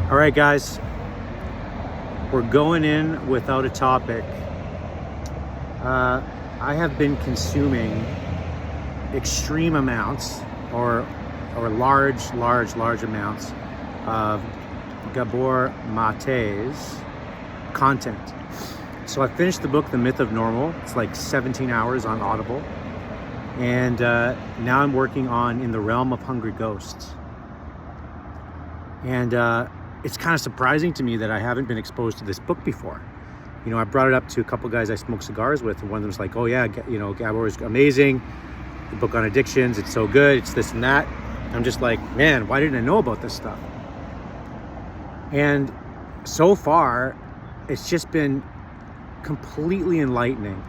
All right, guys, we're going in without a topic. I have been consuming extreme amounts or large amounts of Gabor Mate's content. So I finished the book, The Myth of Normal. It's like 17 hours on Audible. And now I'm working on In the Realm of Hungry Ghosts. And it's kind of surprising to me that I haven't been exposed to this book before. You know, I brought it up to a couple guys I smoke cigars with, and one of them was like, oh yeah, Gabor is amazing. The book on addictions, it's so good, it's this and that. I'm just like, man, why didn't I know about this stuff? And so far, it's just been completely enlightening.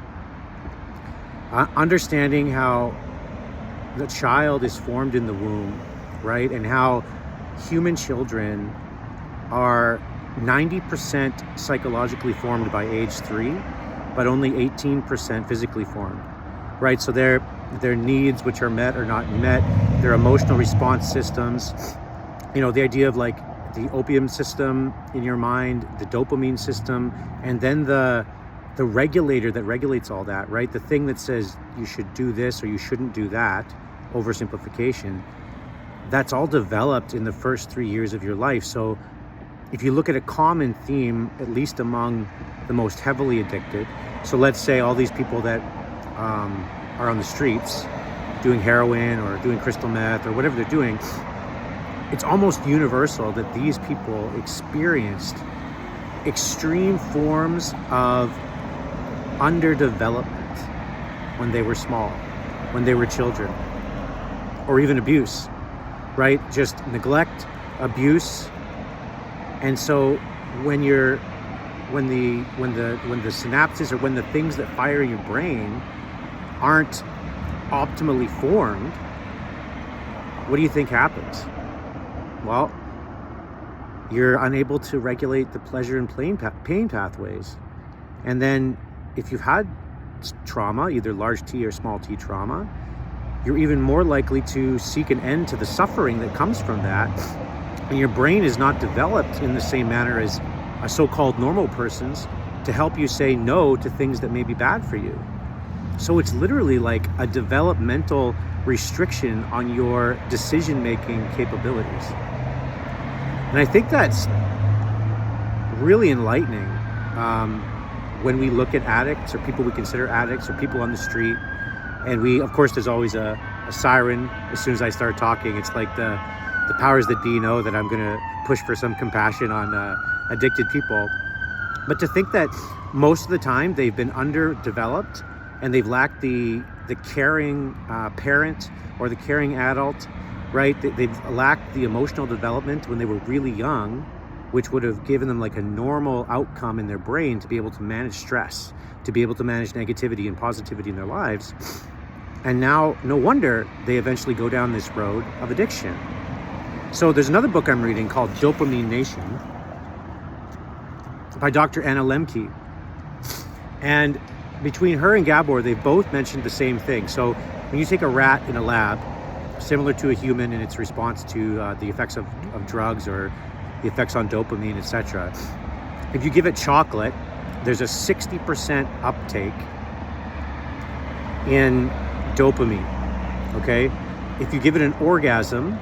Understanding how the child is formed in the womb, right? And how human children are 90% psychologically formed by age 3, but only 18% physically formed, right? So their needs, which are met or not met, their emotional response systems, you know, the idea of like the opium system in your mind, the dopamine system, and then the regulator that regulates all that, right? The thing that says you should do this or you shouldn't do that, oversimplification, that's all developed in the first 3 years of your life. So if you look at a common theme, at least among the most heavily addicted, so let's say all these people that are on the streets doing heroin or doing crystal meth or whatever they're doing, it's almost universal that these people experienced extreme forms of underdevelopment when they were small, when they were children, or even abuse, right? Just neglect, abuse. And so when the synapses or when the things that fire your brain aren't optimally formed, what do you think happens? Well, you're unable to regulate the pleasure and pain pathways. And then if you've had trauma, either large T or small t trauma, you're even more likely to seek an end to the suffering that comes from that. And your brain is not developed in the same manner as a so-called normal person's to help you say no to things that may be bad for you. So it's literally like a developmental restriction on your decision-making capabilities. And I think that's really enlightening when we look at addicts or people we consider addicts or people on the street. And of course, there's always a siren as soon as I start talking. It's like the powers that be know that I'm going to push for some compassion on addicted people. But to think that most of the time they've been underdeveloped and they've lacked the caring parent or the caring adult, right? They've lacked the emotional development when they were really young, which would have given them like a normal outcome in their brain to be able to manage stress, to be able to manage negativity and positivity in their lives. And now, no wonder they eventually go down this road of addiction. So there's another book I'm reading called Dopamine Nation by Dr. Anna Lemke. And between her and Gabor, they've both mentioned the same thing. So when you take a rat in a lab, similar to a human in its response to the effects of drugs or the effects on dopamine, etc. If you give it chocolate, there's a 60% uptake in dopamine, okay? If you give it an orgasm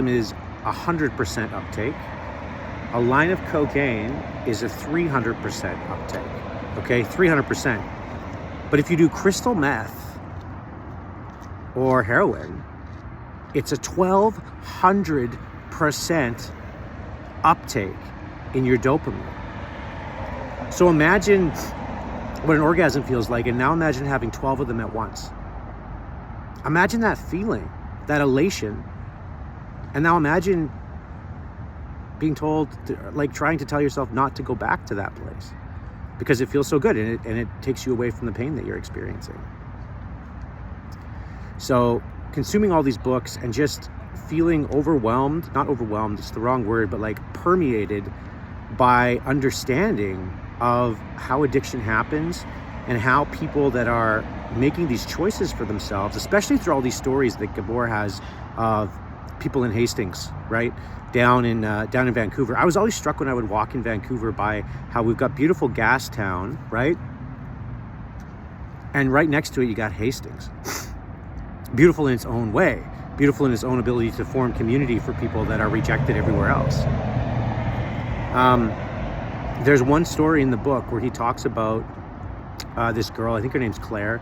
is 100% uptake. A line of cocaine is a 300% uptake, okay? 300%. But if you do crystal meth or heroin, it's a 1,200% uptake in your dopamine. So imagine what an orgasm feels like, and now imagine having 12 of them at once. Imagine that feeling, that elation. And now imagine being told, trying to tell yourself not to go back to that place because it feels so good and it takes you away from the pain that you're experiencing. So consuming all these books and just feeling overwhelmed, not overwhelmed, it's the wrong word, but like permeated by understanding of how addiction happens and how people that are making these choices for themselves, especially through all these stories that Gabor has of people in Hastings, right? Down in Vancouver. I was always struck when I would walk in Vancouver by how we've got beautiful Gastown, right? And right next to it, you got Hastings. Beautiful in its own way. Beautiful in its own ability to form community for people that are rejected everywhere else. There's one story in the book where he talks about this girl, I think her name's Claire,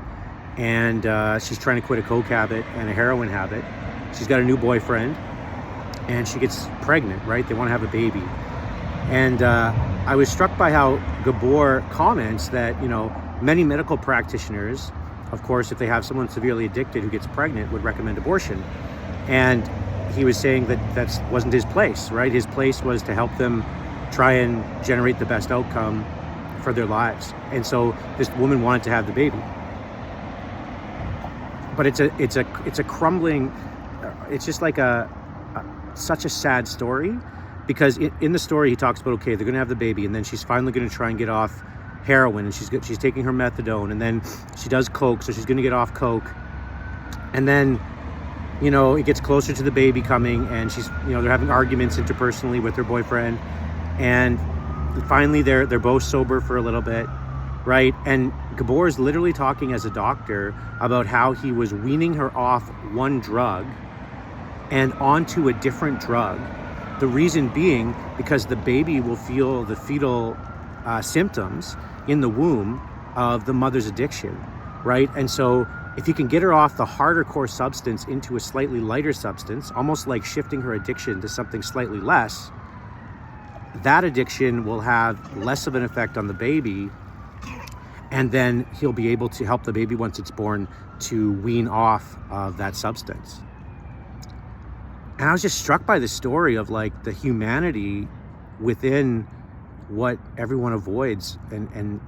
and she's trying to quit a coke habit and a heroin habit. She's got a new boyfriend, and she gets pregnant, right? They want to have a baby. And I was struck by how Gabor comments that, many medical practitioners, of course, if they have someone severely addicted who gets pregnant, would recommend abortion. And he was saying that wasn't his place, right? His place was to help them try and generate the best outcome for their lives. And so this woman wanted to have the baby. But it's a crumbling, it's just like such a sad story, because in the story he talks about, okay, they're going to have the baby, and then she's finally going to try and get off heroin, and she's taking her methadone, and then she does coke, so she's going to get off coke, and then it gets closer to the baby coming, and she's they're having arguments interpersonally with her boyfriend, and finally they're both sober for a little bit, right? And Gabor is literally talking as a doctor about how he was weaning her off one drug and onto a different drug. The reason being because the baby will feel the fetal symptoms in the womb of the mother's addiction, right? And so if you can get her off the harder core substance into a slightly lighter substance, almost like shifting her addiction to something slightly less, that addiction will have less of an effect on the baby, and then he'll be able to help the baby once it's born to wean off of that substance. And I was just struck by the story of like the humanity within what everyone avoids, and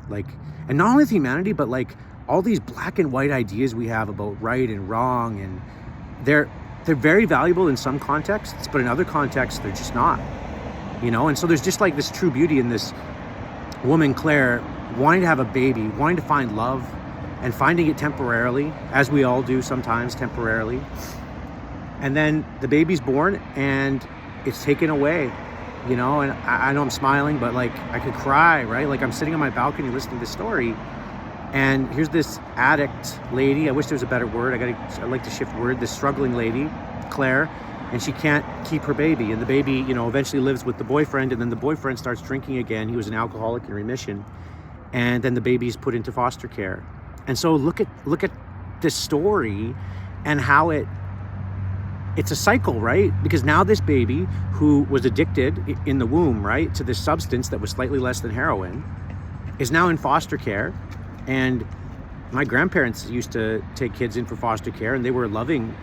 not only the humanity, but like all these black and white ideas we have about right and wrong, and they're very valuable in some contexts, but in other contexts they're just not, and so there's just like this true beauty in this woman, Claire, wanting to have a baby, wanting to find love, and finding it temporarily, as we all do sometimes, temporarily. And then the baby's born and it's taken away, and I know I'm smiling, but like I could cry, right? Like I'm sitting on my balcony listening to this story, and here's this addict lady, I wish there was a better word, I like to shift word, this struggling lady, Claire, and she can't keep her baby, and the baby, eventually lives with the boyfriend, and then the boyfriend starts drinking again. He was an alcoholic in remission, and then the baby's put into foster care. And so look at this story and how it's a cycle, right? Because now this baby who was addicted in the womb, right, to this substance that was slightly less than heroin, is now in foster care. And my grandparents used to take kids in for foster care, and they were a loving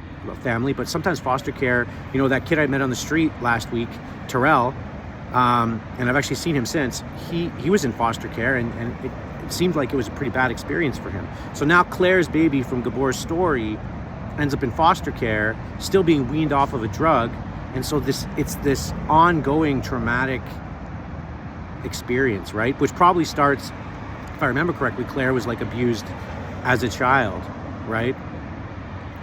family, but sometimes foster care, that kid I met on the street last week, Terrell, and I've actually seen him since, he was in foster care, and it seemed like it was a pretty bad experience for him. So now Claire's baby from Gabor's story ends up in foster care, still being weaned off of a drug, and so it's this ongoing traumatic experience, right? Which probably starts, if I remember correctly, Claire was like abused as a child, right?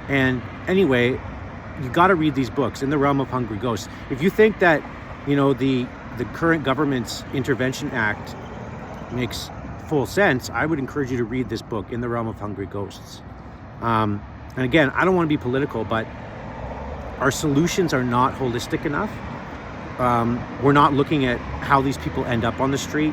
And anyway, you got to read these books, In the Realm of Hungry Ghosts. If you think that, the current government's Intervention Act makes full sense, I would encourage you to read this book, In the Realm of Hungry Ghosts. And again, I don't want to be political, but our solutions are not holistic enough. We're not looking at how these people end up on the street,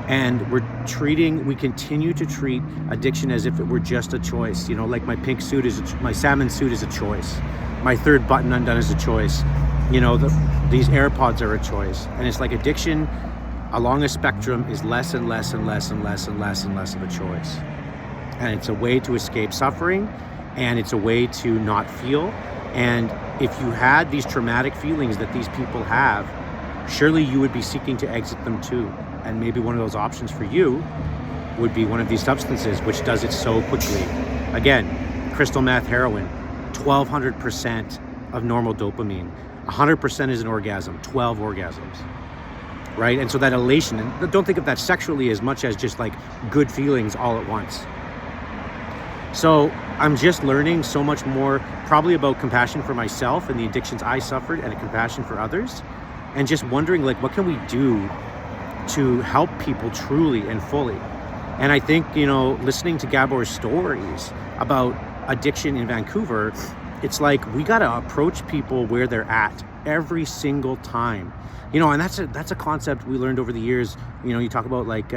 and we continue to treat addiction as if it were just a choice. Like my pink suit my salmon suit is a choice. My third button undone is a choice. These AirPods are a choice. And it's like addiction along a spectrum is less and less and less and less and less and less of a choice. And it's a way to escape suffering, and it's a way to not feel. And if you had these traumatic feelings that these people have, surely you would be seeking to exit them too. And maybe one of those options for you would be one of these substances, which does it so quickly. Again, crystal meth, heroin, 1,200% of normal dopamine. 100% is an orgasm, 12 orgasms, right? And so that elation, and don't think of that sexually as much as just like good feelings all at once. So I'm just learning so much more, probably about compassion for myself and the addictions I suffered, and a compassion for others, and just wondering, like, what can we do to help people truly and fully. And I think, listening to Gabor's stories about addiction in Vancouver, it's like we got to approach people where they're at every single time. And that's a concept we learned over the years. You talk about like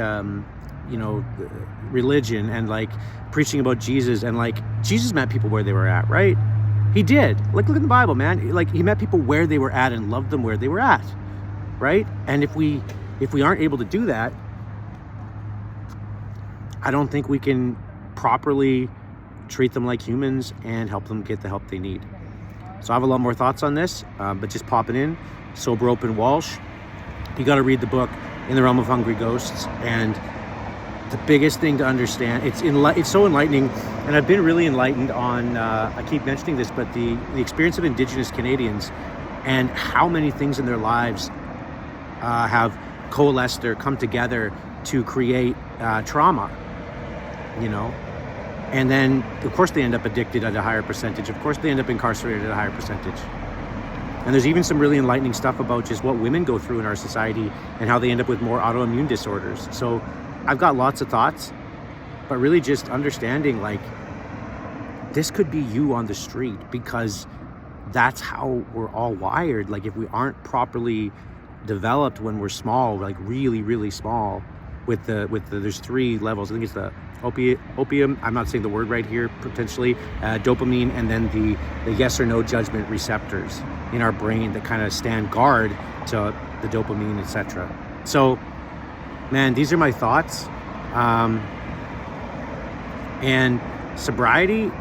religion and like preaching about Jesus, and like Jesus met people where they were at, right? He did. Like, look at the Bible, man. Like, he met people where they were at and loved them where they were at, right? And if we aren't able to do that, I don't think we can properly treat them like humans and help them get the help they need. So I have a lot more thoughts on this, but just popping in. Sober Open Walsh. You got to read the book In the Realm of Hungry Ghosts. And the biggest thing to understand, it's so enlightening, and I've been really enlightened on, I keep mentioning this, but the experience of Indigenous Canadians and how many things in their lives have coalesced or come together to create trauma, and then of course they end up addicted at a higher percentage. Of course they end up incarcerated at a higher percentage. And there's even some really enlightening stuff about just what women go through in our society and how they end up with more autoimmune disorders. So I've got lots of thoughts, but really just understanding, like, this could be you on the street, because that's how we're all wired. Like, if we aren't properly developed when we're small, like really, really small, with the there's 3 levels. I think it's the opium, I'm not saying the word right here, potentially, dopamine, and then the yes or no judgment receptors in our brain that kind of stand guard to the dopamine, etc. So, man, these are my thoughts. And sobriety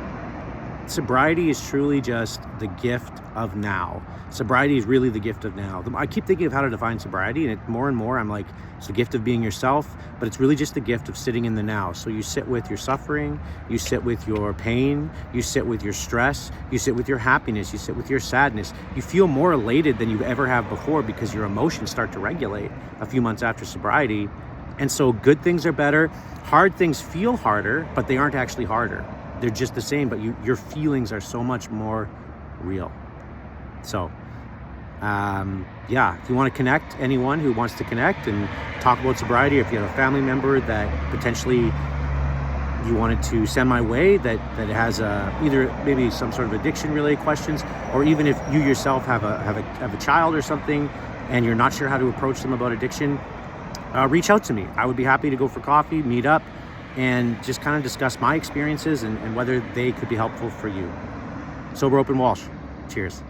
is truly just the gift of now. Sobriety is really the gift of now. I keep thinking of how to define sobriety, and more and more I'm like, it's the gift of being yourself, but it's really just the gift of sitting in the now. So you sit with your suffering, you sit with your pain, you sit with your stress, you sit with your happiness, you sit with your sadness. You feel more elated than you ever have before, because your emotions start to regulate a few months after sobriety. And so good things are better. Hard things feel harder, but they aren't actually harder. They're just the same, but your feelings are so much more real. So, if you want to connect, anyone who wants to connect and talk about sobriety, if you have a family member that potentially you wanted to send my way that has either maybe some sort of addiction related questions, or even if you yourself have a child or something and you're not sure how to approach them about addiction, reach out to me. I would be happy to go for coffee, meet up, and just kind of discuss my experiences and whether they could be helpful for you. Sober Open Walsh. Cheers.